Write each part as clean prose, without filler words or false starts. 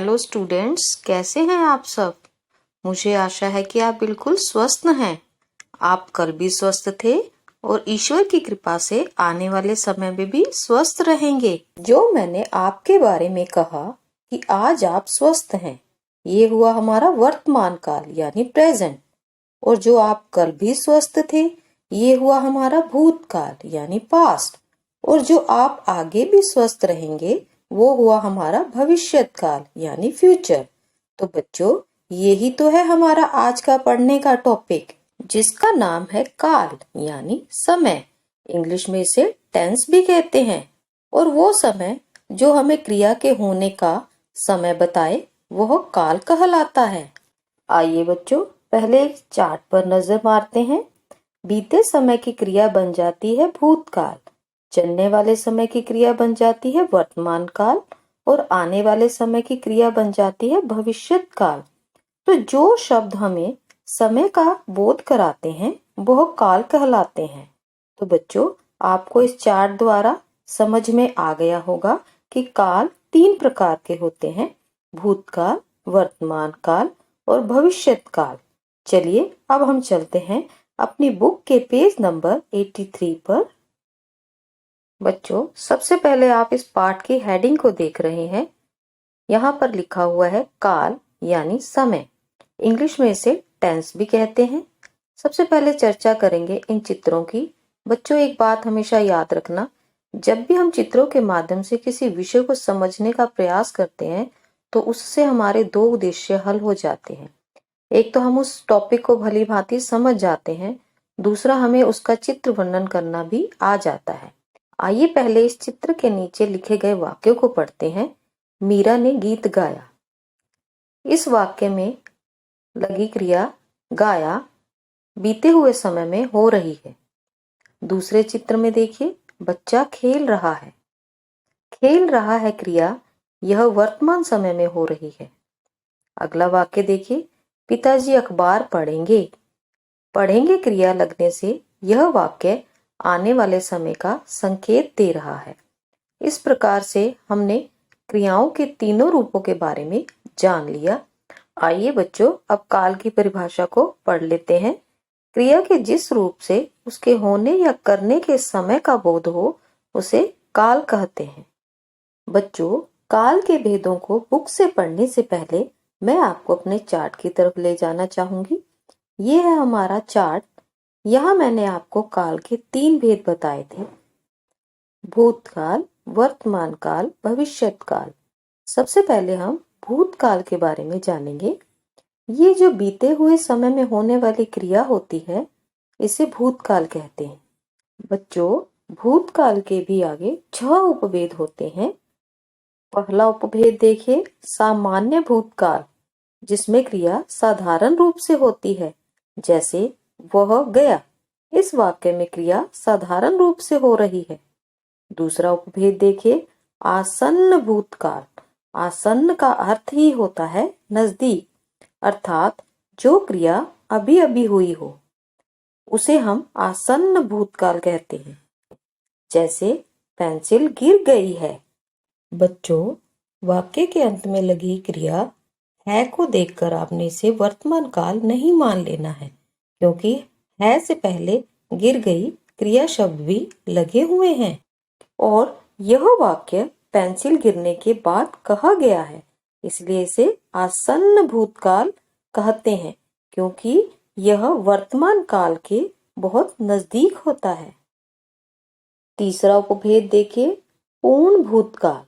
Hello students, कैसे हैं आप सब। मुझे आशा है कि आप बिल्कुल स्वस्थ हैं। आप कल भी स्वस्थ थे और ईश्वर की कृपा से आने वाले समय में भी स्वस्थ रहेंगे। जो मैंने आपके बारे में कहा कि आज आप स्वस्थ हैं, ये हुआ हमारा वर्तमान काल यानी प्रेजेंट। और जो आप कल भी स्वस्थ थे, ये हुआ हमारा भूतकाल यानी पास्ट। और जो आप आगे भी स्वस्थ रहेंगे, वो हुआ हमारा भविष्यत काल यानी फ्यूचर। तो बच्चों, यही तो है हमारा आज का पढ़ने का टॉपिक, जिसका नाम है काल यानी समय। इंग्लिश में इसे टेंस भी कहते हैं। और वो समय जो हमें क्रिया के होने का समय बताए, वह काल कहलाता है। आइए बच्चों, पहले एक चार्ट पर नजर मारते हैं। बीते समय की क्रिया बन जाती है भूतकाल, चलने वाले समय की क्रिया बन जाती है वर्तमान काल और आने वाले समय की क्रिया बन जाती है भविष्यत काल। तो जो शब्द हमें समय का बोध कराते हैं, वह काल कहलाते हैं। तो बच्चों, आपको इस चार्ट द्वारा समझ में आ गया होगा कि काल 3 प्रकार के होते हैं: भूतकाल, वर्तमान काल और भविष्यत काल। चलिए अब हम चलते हैं अपनी बुक के पेज नंबर 83 पर। बच्चों, सबसे पहले आप इस पाठ की हेडिंग को देख रहे हैं। यहाँ पर लिखा हुआ है काल यानी समय। इंग्लिश में इसे टेंस भी कहते हैं। सबसे पहले चर्चा करेंगे इन चित्रों की। बच्चों, एक बात हमेशा याद रखना, जब भी हम चित्रों के माध्यम से किसी विषय को समझने का प्रयास करते हैं, तो उससे हमारे 2 उद्देश्य हल हो जाते हैं। एक तो हम उस टॉपिक को भली भांति समझ जाते हैं, दूसरा हमें उसका चित्र वर्णन करना भी आ जाता है। आइए पहले इस चित्र के नीचे लिखे गए वाक्यों को पढ़ते हैं। मीरा ने गीत गाया। इस वाक्य में लगी क्रिया गाया बीते हुए समय में हो रही है। दूसरे चित्र में देखिए, बच्चा खेल रहा है। खेल रहा है क्रिया यह वर्तमान समय में हो रही है। अगला वाक्य देखिए, पिताजी अखबार पढ़ेंगे। पढ़ेंगे क्रिया लगने से यह वाक्य आने वाले समय का संकेत दे रहा है। इस प्रकार से हमने क्रियाओं के तीनों रूपों के बारे में जान लिया। आइए बच्चों, अब काल की परिभाषा को पढ़ लेते हैं। क्रिया के जिस रूप से उसके होने या करने के समय का बोध हो, उसे काल कहते हैं। बच्चों, काल के भेदों को बुक से पढ़ने से पहले मैं आपको अपने चार्ट की तरफ ले जाना चाहूंगी। ये है हमारा चार्ट। यहाँ मैंने आपको काल के 3 भेद बताए थे: भूतकाल, वर्तमान काल, भविष्यत काल। सबसे पहले हम भूतकाल के बारे में जानेंगे। ये जो बीते हुए समय में होने वाली क्रिया होती है, इसे भूतकाल कहते हैं। बच्चों, भूतकाल के भी आगे 6 उपभेद होते हैं। पहला उपभेद देखिए, सामान्य भूतकाल, जिसमें क्रिया साधारण रूप से होती है, जैसे वह गया। इस वाक्य में क्रिया साधारण रूप से हो रही है। दूसरा उपभेद देखिए, आसन्न भूतकाल। आसन्न का अर्थ ही होता है नजदीक, अर्थात जो क्रिया अभी अभी हुई हो, उसे हम आसन्न भूतकाल कहते हैं। जैसे पेंसिल गिर गई है। बच्चों, वाक्य के अंत में लगी क्रिया है को देखकर आपने इसे वर्तमान काल नहीं मान लेना है, क्योंकि है से पहले गिर गई क्रिया शब्द भी लगे हुए हैं। और यह वाक्य पेंसिल गिरने के बाद कहा गया है, इसलिए इसे आसन्न भूतकाल कहते हैं, क्योंकि यह वर्तमान काल के बहुत नजदीक होता है। तीसरा उपभेद देखिए, पूर्ण भूतकाल।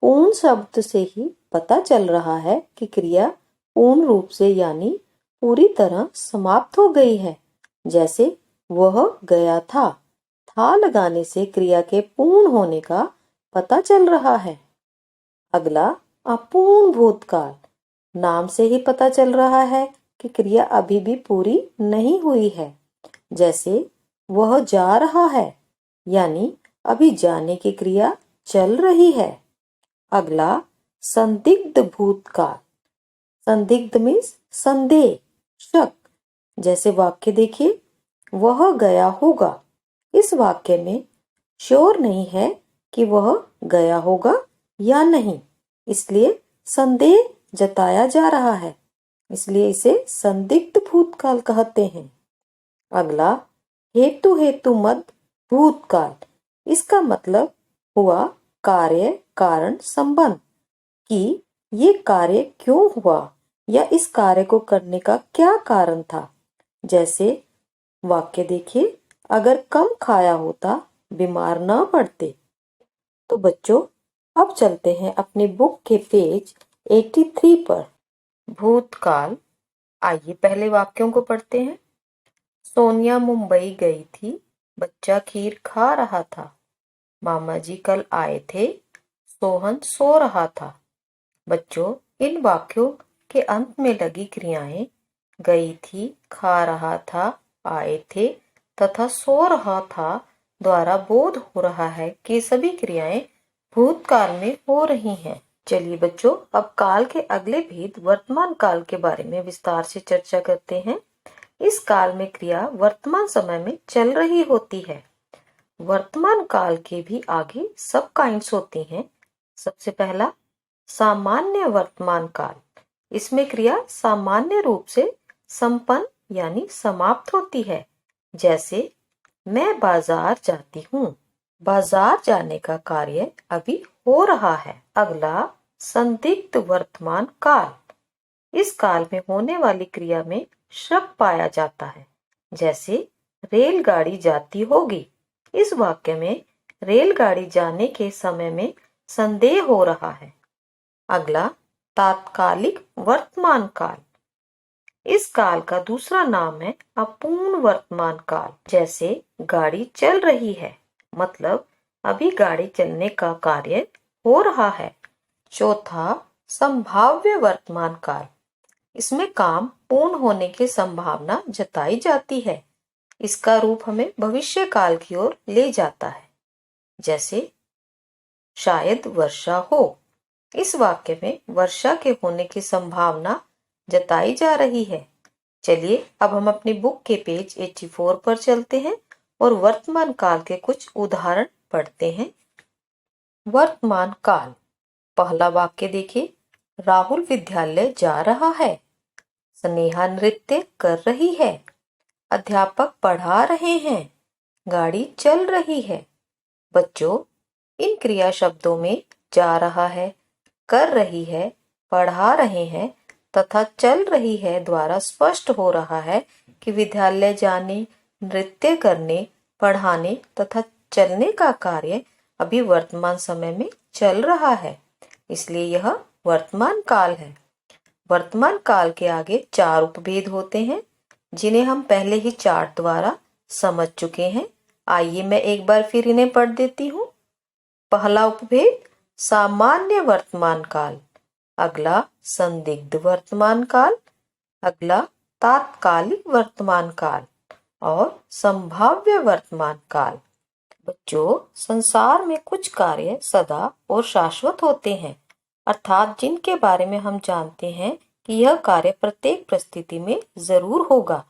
पूर्ण शब्द से ही पता चल रहा है कि क्रिया पूर्ण रूप से यानी पूरी तरह समाप्त हो गई है। जैसे वह गया था। था लगाने से क्रिया के पूर्ण होने का पता चल रहा है। अगला अपूर्ण भूतकाल। नाम से ही पता चल रहा है कि क्रिया अभी भी पूरी नहीं हुई है। जैसे वह जा रहा है, यानी अभी जाने की क्रिया चल रही है। अगला संदिग्ध भूतकाल। संदिग्ध मीन्स संदेह, शक। जैसे वाक्य देखिए, वह गया होगा। इस वाक्य में श्योर नहीं है कि वह गया होगा या नहीं, इसलिए संदेह जताया जा रहा है, इसलिए इसे संदिग्ध भूतकाल कहते हैं। अगला हेतु हेतु मद भूतकाल। इसका मतलब हुआ कार्य कारण संबंध, कि ये कार्य क्यों हुआ या इस कार्य को करने का क्या कारण था। जैसे वाक्य देखिए, अगर कम खाया होता बीमार ना पड़ते। तो बच्चों अब चलते हैं अपनी बुक के पेज 83 पर। भूतकाल। आइए पहले वाक्यों को पढ़ते हैं। सोनिया मुंबई गई थी, बच्चा खीर खा रहा था। मामा जी कल आए थे, सोहन सो रहा था। बच्चों इन वाक्यों के अंत में लगी क्रियाएं गई थी, खा रहा था, आए थे तथा सो रहा था द्वारा बोध हो रहा है कि सभी क्रियाएं भूतकाल में हो रही हैं। चलिए बच्चों अब काल के अगले भेद वर्तमान काल के बारे में विस्तार से चर्चा करते हैं। इस काल में क्रिया वर्तमान समय में चल रही होती है। वर्तमान काल के भी आगे सब काइंड्स होती हैं। सबसे पहला सामान्य वर्तमान काल। इसमें क्रिया सामान्य रूप से संपन्न यानी समाप्त होती है। जैसे मैं बाजार जाती हूँ। बाजार जाने का कार्य अभी हो रहा है। अगला संदिग्ध वर्तमान काल। इस काल में होने वाली क्रिया में शक पाया जाता है। जैसे रेलगाड़ी जाती होगी। इस वाक्य में रेलगाड़ी जाने के समय में संदेह हो रहा है। अगला तात्कालिक वर्तमान काल। इस काल का दूसरा नाम है अपूर्ण वर्तमान काल। जैसे गाड़ी चल रही है, मतलब अभी गाड़ी चलने का कार्य हो रहा है। चौथा संभाव्य वर्तमान काल। इसमें काम पूर्ण होने की संभावना जताई जाती है। इसका रूप हमें भविष्य काल की ओर ले जाता है। जैसे शायद वर्षा हो। इस वाक्य में वर्षा के होने की संभावना जताई जा रही है। चलिए अब हम अपनी बुक के पेज 84 पर चलते हैं और वर्तमान काल के कुछ उदाहरण पढ़ते हैं। वर्तमान काल। पहला वाक्य देखिए, राहुल विद्यालय जा रहा है। स्नेहा नृत्य कर रही है। अध्यापक पढ़ा रहे हैं। गाड़ी चल रही है। बच्चों इन क्रिया शब्दों में जा रहा है, कर रही है, पढ़ा रहे हैं तथा चल रही है द्वारा स्पष्ट हो रहा है कि विद्यालय जाने, नृत्य करने, पढ़ाने तथा चलने का कार्य अभी वर्तमान समय में चल रहा है, इसलिए यह वर्तमान काल है। वर्तमान काल के आगे 4 उपभेद होते हैं जिन्हें हम पहले ही चार्ट द्वारा समझ चुके हैं। आइए मैं एक बार फिर इन्हें पढ़ देती हूँ। पहला उपभेद सामान्य वर्तमान काल। अगला संदिग्ध वर्तमान काल। अगला तात्कालिक वर्तमान काल और संभाव्य वर्तमान काल। बच्चों संसार में कुछ कार्य सदा और शाश्वत होते हैं, अर्थात जिनके बारे में हम जानते हैं कि यह कार्य प्रत्येक परिस्थिति में जरूर होगा।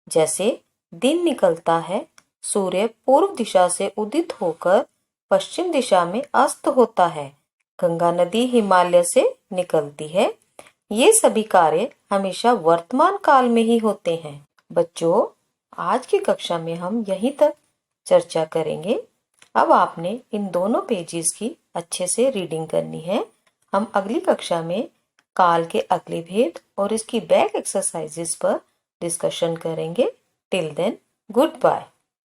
जैसे दिन निकलता है, सूर्य पूर्व दिशा से उदित होकर पश्चिम दिशा में अस्त होता है, गंगा नदी हिमालय से निकलती है। ये सभी कार्य हमेशा वर्तमान काल में ही होते हैं। बच्चों आज की कक्षा में हम यहीं तक चर्चा करेंगे। अब आपने इन दोनों पेजेस की अच्छे से रीडिंग करनी है। हम अगली कक्षा में काल के अगले भेद और इसकी बैक एक्सरसाइजेस पर डिस्कशन करेंगे। Till then good bye.